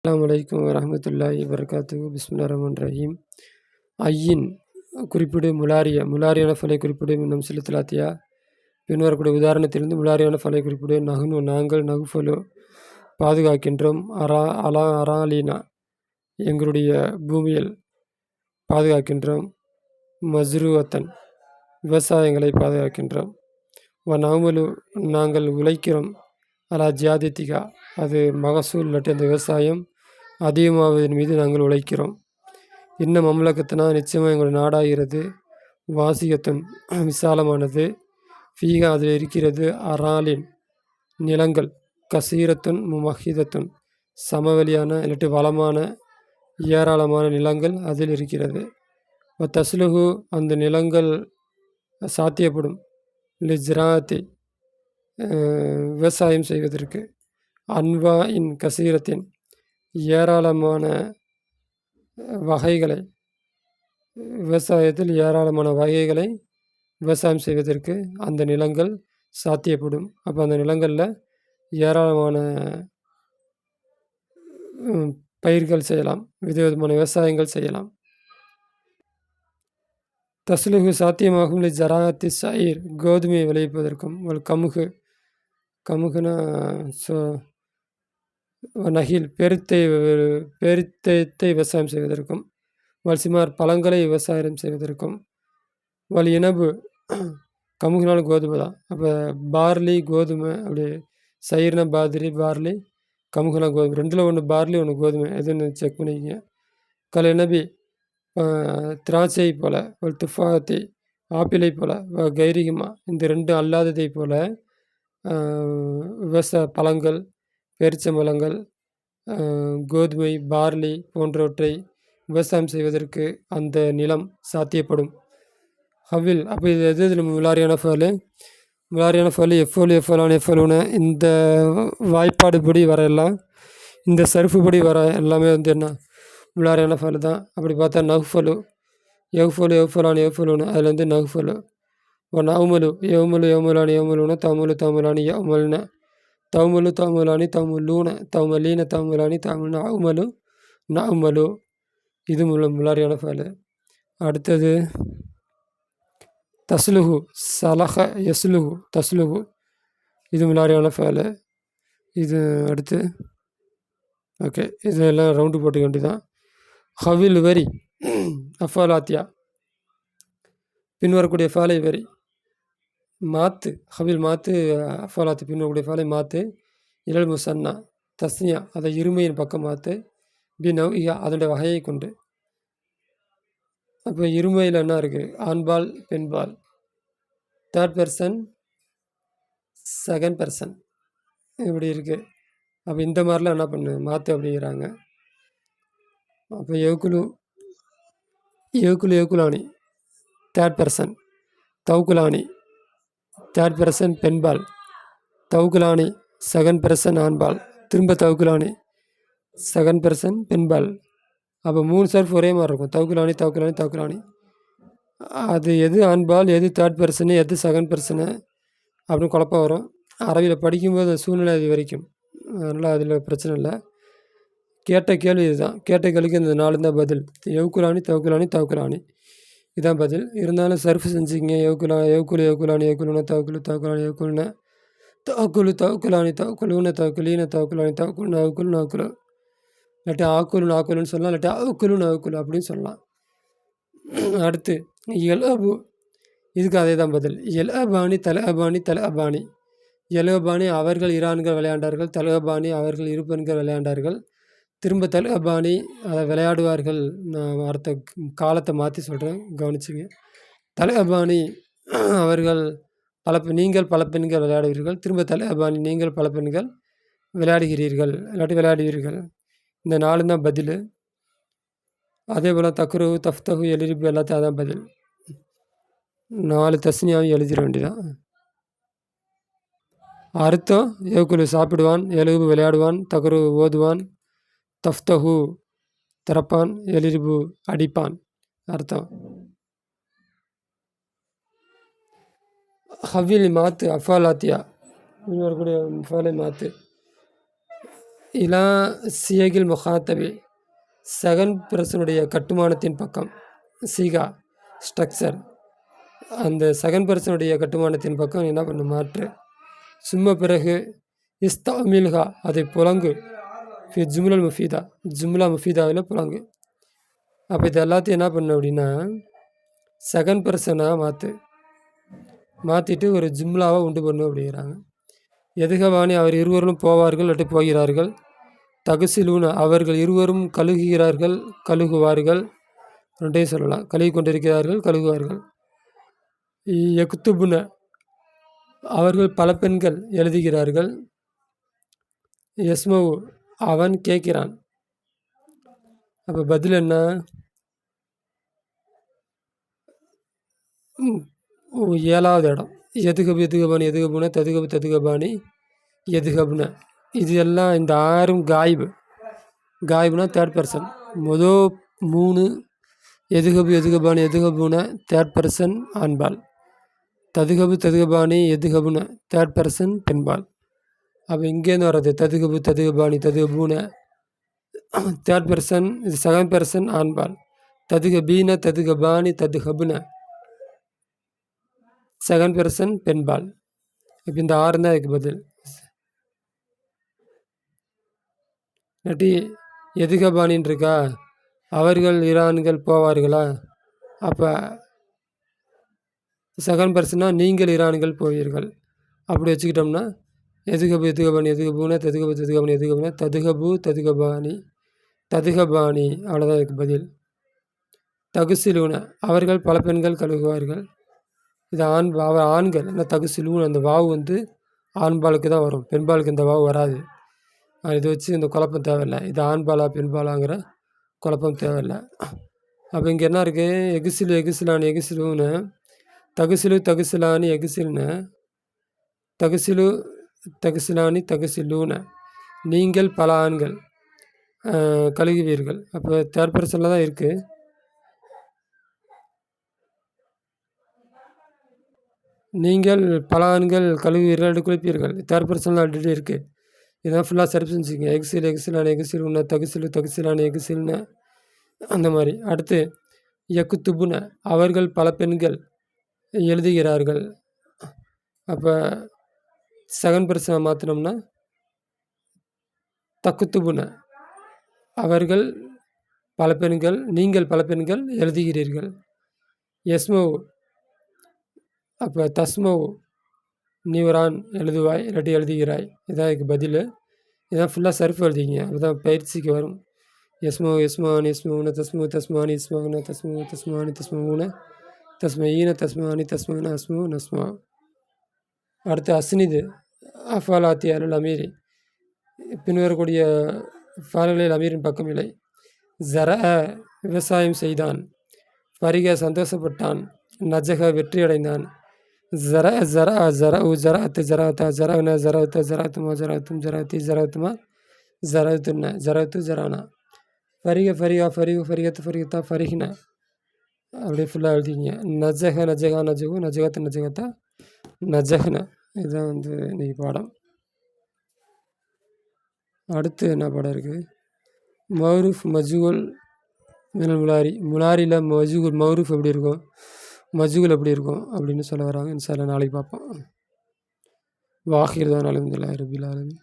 அஸ்ஸலாமு அலைக்கும் வரஹ்மத்துல்லாஹி வபரகாத்துஹு. பிஸ்மில்லாஹிர் ரஹ்மானிர் ரஹீம். ஐயின் குறிப்பிடு முலாரியான ஃபலை குறிப்பிடு மின்னம் சிலத்திலாத்தியா. பின்வரக்கூடிய உதாரணத்திலிருந்து முலாரியான ஃபலை குறிப்பிடு. நஹ்னு நாங்கள், நகுஃபலு பாதுகாக்கின்றோம், அராலீனா எங்களுடைய பூமியில் பாதுகாக்கின்றோம், மஸ்ரூஅத்தன் விவசாயங்களை பாதுகாக்கின்றோம், நஅமலு நாங்கள் உழைக்கிறோம், அலா ஜியாதத்திகா அது மகசூல் இல்லாட்டி அந்த விவசாயம் அதிகமாவதன் மீது நாங்கள் உழைக்கிறோம். இன்னும் மம்லக்கத்தினா நிச்சயமாக எங்களுடைய நாடாகிறது, வாசிகத்துன் விசாலமானது, ஃபீகா அதில் இருக்கிறது, அராலின் நிலங்கள், கசீரத்துன் முமஹிதத்துன் சமவெளியான இல்லாட்டி வளமான ஏராளமான நிலங்கள் அதில் இருக்கிறது. தஸ்லுஹு அந்த நிலங்கள் சாத்தியப்படும், லிஜ்ராத்தி விவசாயம் செய்வதற்கு, அன்வா இன் கசீரத்தின் ஏராளமான வகைகளை விவசாயத்தில் ஏராளமான வகைகளை விவசாயம் செய்வதற்கு அந்த நிலங்கள் சாத்தியப்படும். அப்போ அந்த நிலங்களில் ஏராளமான பயிர்கள் செய்யலாம், விதவிதமான விவசாயங்கள் செய்யலாம். தஸ்லுகு சாத்தியமாகும் ஜராத்தி சயிர் கோதுமையை விளைவிப்பதற்கும், கமுகுனா நகில் பெருத்தத்தை விவசாயம் செய்வதற்கும், வல்சிமார் பழங்களை விவசாயம் செய்வதற்கும், இனபு கமுகுனாலும் கோதுமை தான். அப்போ பார்லி கோதுமை, அப்படி சயிர்னா பார்லி, கமுகுனா கோதுமை, ரெண்டில் ஒன்று பார்லி ஒன்று கோதுமை, எதுன்னு செக் பண்ணிக்கங்க. இனபி திராட்சை போல, ஒரு துஃபாத்தி ஆப்பிளை போல, கைரிகமா இந்த ரெண்டும் அல்லாததை போல பழங்கள், பேரிச்சம்பழங்கள், கோதுமை, பார்லி போன்றவற்றை விவசாயம் செய்வதற்கு அந்த நிலம் சாத்தியப்படும். ஹவில் அப்போ இது இதில் முலாரியான ஃபேலு எஃபோலான இந்த வாய்ப்பாடு படி வர எல்லாம், இந்த சர்ஃபு படி வர எல்லாமே என்ன முலாரியான ஃபேலு தான். அப்படி பார்த்தா நகுஃபலு எஃபோலான அதில் நகுஃபலு, நவுமலு யவுமலுன தமுலானி யவுமல்ன தவுமலானி நவுமலு இது முலாரியான ஃபேலு. அடுத்தது தஸ்லுஹு சலஹ யஸ்லுஹு தஸ்லுஹு இது முலாரியான ஃபேலு. இது அடுத்து ஓகே, இதெல்லாம் ரவுண்டு போட்டுக்க வேண்டியதான். ஹவில் வரி அஃபாலாத்தியா பின்வரக்கூடிய ஃபேலை வரி மாத்து, ஹவில் மாத்து அஃபாலாத்து பின்வரக்கூடிய ஃபேலை மாத்து, இழல் முசன்னா தஸ்னியா அதை இருமையின் பக்கம் மாத்து, நவ்இஹா அதனுடைய வகையை கொண்டு. அப்போ இருமையில் என்ன இருக்குது, ஆண்பால் பெண்பால், தேர்ட் பர்சன் செகண்ட் பர்சன் இப்படி இருக்குது. அப்போ இந்த மாதிரிலாம் என்ன பண்ணு மாற்று அப்படிங்கிறாங்க. அப்போ யவுக்குலானி தேர்ட் பர்சன், தவுக்குலானி தேர்ட் பர்சன் பெண்பால், தவுக்குலானி செகண்ட் பர்சன் ஆண்பால், திரும்ப தவுக்குலானி செகண்ட் பர்சன் பெண்பால். அப்போ 3 சர்ஃப் ஒரே மாதிரி இருக்கும், தவுக்குலானி. அது எது ஆண்பால், எது தேர்ட் பர்சனு, எது செகண்ட் பர்சனு அப்படின்னு குழப்பம் வரும். அரபியில் படிக்கும்போது சூழ்நிலை அது வரைக்கும், அதனால் அதில் பிரச்சனை இல்லை. கேட்ட கேள்வி இதுதான், கேட்ட கேள்விக்கு இந்த 4 தான் பதில். தவுக்குலானி இதுதான் பதில். இருந்தாலும் சர்ஃப் செஞ்சுக்கிங்க. யவுக்குலானி இல்லாட்டி ஆக்குலுன்னு சொல்லலாம், இல்லாட்டி அவுக்குலு அப்படின்னு சொல்லலாம். அடுத்து எல்அபு, இதுக்கு அதே தான் பதில். எல்அபானி எல்அபானி அவர்கள் இரான்கள் விளையாண்டார்கள், தல்அபானி அவர்கள் இரு பெண்கள் விளையாண்டார்கள், திரும்ப தல்அபானி அதை விளையாடுவார்கள். நான் அடுத்த காலத்தை மாற்றி சொல்கிறேன், கவனிச்சுங்க. தல்அபானி அவர்கள் நீங்கள் பல பெண்கள் விளையாடுவீர்கள், திரும்ப தல்அபானி நீங்கள் பல பெண்கள் விளையாடுகிறீர்கள் இல்லாட்டி விளையாடுவீர்கள். இந்த 4 தான் பதில். அதே போல் தக்ரு, தஃப்தஹு, எலிரிப்பு எல்லாத்தையும் அதான் பதில். 4 தஸ்னியாவும் எழுதிட வேண்டியதான். அர்த்தம் யவுக்குலு சாப்பிடுவான், எலுபு விளையாடுவான், தக்ரு ஓதுவான், தஃப்தஹு திறப்பான், எலிரிபு அடிப்பான் அர்த்தம். ஹவில் மாத்து அஃபாலாத்தியா பின்வரக்கூடிய ஃபேலை மாத்து. இலா சியகில் முகாத்தபி செகண்ட் பர்சனுடைய கட்டுமானத்தின் பக்கம். சீகா ஸ்ட்ரக்சர், அந்த செகண்ட் பர்சனுடைய கட்டுமானத்தின் பக்கம் என்ன பண்ண மாற்று. சும்மா பிறகு இஸ்தாமில்ஹா அதை புழங்கு. ஜும்லல் முஃபீதா, ஜும்லா முஃபீதாவில் புழங்கு. அப்போ இது எல்லாத்தையும் என்ன பண்ணு அப்படின்னா செகண்ட் பர்சனாக மாற்றிட்டு ஒரு ஜும்லாவை உண்டு பண்ணும் அப்படிங்கிறாங்க. எதுகவானி அவர் இருவரும் போவார்கள் அல்லது போகிறார்கள். தகுசிலூன அவர்கள் இருவரும் கழுகுகிறார்கள் கழுகுவார்கள். ரெண்டையும் சொல்லலாம், கழுகி கொண்டிருக்கிறார்கள் கழுகுவார்கள். யக்துபுன அவர்கள் பல பெண்கள் எழுதுகிறார்கள். யஸ்மவு அவன் கேட்கிறான். அப்போ பதில் என்ன? ஏழாவது இடம் எதுகபு எதுகபானி எதுகபுன ததுகபு ததுகபானி எதுகபுன. இது எல்லாம் இந்த 6ம் காய்புனா தேர்ட் பர்சன். மொதல் 3 எதுகபு எதுகபானி எதுகபுன தேர்ட் பர்சன் ஆண்பால். ததுகபு ததுகபானி எதுகபுன தேர்ட் பர்சன் பெண்பால். அப்போ இங்கேருந்து வர்றது ததுகபு ததுகபானி ததுகபுன தேர்ட் பர்சன், இது செகண்ட் பர்சன் ஆண்பால். ததுகபீன ததுகபானி ததுகபுன செகண்ட் பர்சன் பெண்பால். இப்போ இந்த 6 தான் அதுக்கு பதில். இல்லாட்டி எதுகபானின்னு இருக்கா, அவர்கள் ஈரான்கள் போவார்களா, அப்போ செகண்ட் பர்சனா நீங்கள் ஈரான்கள் போவீர்கள் அப்படி வச்சுக்கிட்டோம்னா எதுகபு எதுகபானி எதுகபூன ததுகபு ததுகபானி எதுகபுன ததுகபு ததுகபானி அவ்வளோதான் இதுக்கு பதில். தகுசிலூன அவர்கள் பல பெண்கள் கழுகுவார்கள். இது ஆண்கள். ஆனால் தகுசிலூன அந்த வாவு வந்து ஆண்பாலுக்கு தான் வரும், பெண்பாலுக்கு இந்த வாவு வராது. இதை வச்சு இந்த குழப்பம் தேவையில்லை. இது ஆண்பாலா பெண்பாலாங்கிற குழப்பம் தேவையில்லை. அப்போ இங்கே என்ன இருக்குது? எகுசிலு எகுசிலானி எகுசிலுன்னு தகுசிலு தகுசிலானி எகுசில்னு தகுசிலு தகுசிலானி தகுசிலூன நீங்கள் பல ஆண்கள் கழுகுவீர்கள். அப்போ தேர்ட் பர்சனில் தான் இருக்குது. நீங்கள் பல ஆண்கள் கழுகுவீர்கள் குளிப்பீர்கள், தேர்ட் பர்சனில் ஆல்ரெடி இருக்குது. இதான் ஃபுல்லாக சரி செஞ்சுங்க. எக்ஸில் எக்ஸிலான எக்ஸில்னா தகுசிலு தகுசிலான எக்ஸில்னு அந்த மாதிரி. அடுத்து யக்குத்துபுன அவர்கள் பல பெண்கள் எழுதுகிறார்கள். அப்போ செகண்ட் பர்சனை மாற்றினோம்னா தக்குத்துபுன அவர்கள் பல பெண்கள் நீங்கள் பல பெண்கள் எழுதுகிறீர்கள். யஸ்மோ அப்போ தஸ்மோ நீ ஒரு ஆண் எழுதுவாய் இல்லாட்டி எழுதுகிறாய். இதான் இதுக்கு பதில். இதான் ஃபுல்லாக சர்ஃப் எழுதிங்க, அதுதான் பயிற்சிக்கு வரும். யஸ்மோ யஸ்மானி யஸ்மூன தஸ்மு தஸ்மானி யஸ்மகுன தஸ்மு தஸ்மானி தஸ்மூன தஸ்மீன தஸ்மானி தஸ்மன அஸ்மு நஸ்மா. அடுத்து அஸ்னிது அஃபாலாத்தி அருள் அமீரி பின்வரக்கூடிய ஃபால்களில் அமீரின் பக்கம் இல்லை. ஜர விவசாயம் செய்தான். ஃபரிக சந்தோஷப்பட்டான். நஜக வெற்றியடைந்தான். ஜர ஜர ஜர உ ஜராத்து ஜராத்தா ஜரன ஜரத்த ஜராத்துமா ஜராத்தும் ஜராத்தி ஜராத்துமா ஜரத்துன்ன ஜரத்து ஜரானா. ஃபரிக ஃபரிகா ஃபரிகு ஃபரிகத்து ஃபரிகத்தா ஃபரிகின அப்படியே ஃபுல்லாக எழுதிங்க. நஜக நஜகா நஜகு நஜகத்த நஜகத்தா நஜகன. இதுதான் வந்து இன்றைக்கி பாடம். அடுத்து என்ன பாடம் இருக்குது? மௌரூஃப் மஜூல் மினல் முலாரி. முலாரியில் மௌரூஃப் எப்படி இருக்கும், மஜூல் எப்படி இருக்கும் அப்படின்னு சொல்ல வராங்க. இன்ஷா அல்லாஹ் நாளைக்கு பார்ப்போம். வாஹிர் தான் அல்ஹம்துலில்லாஹி ரபில் ஆலமீன்.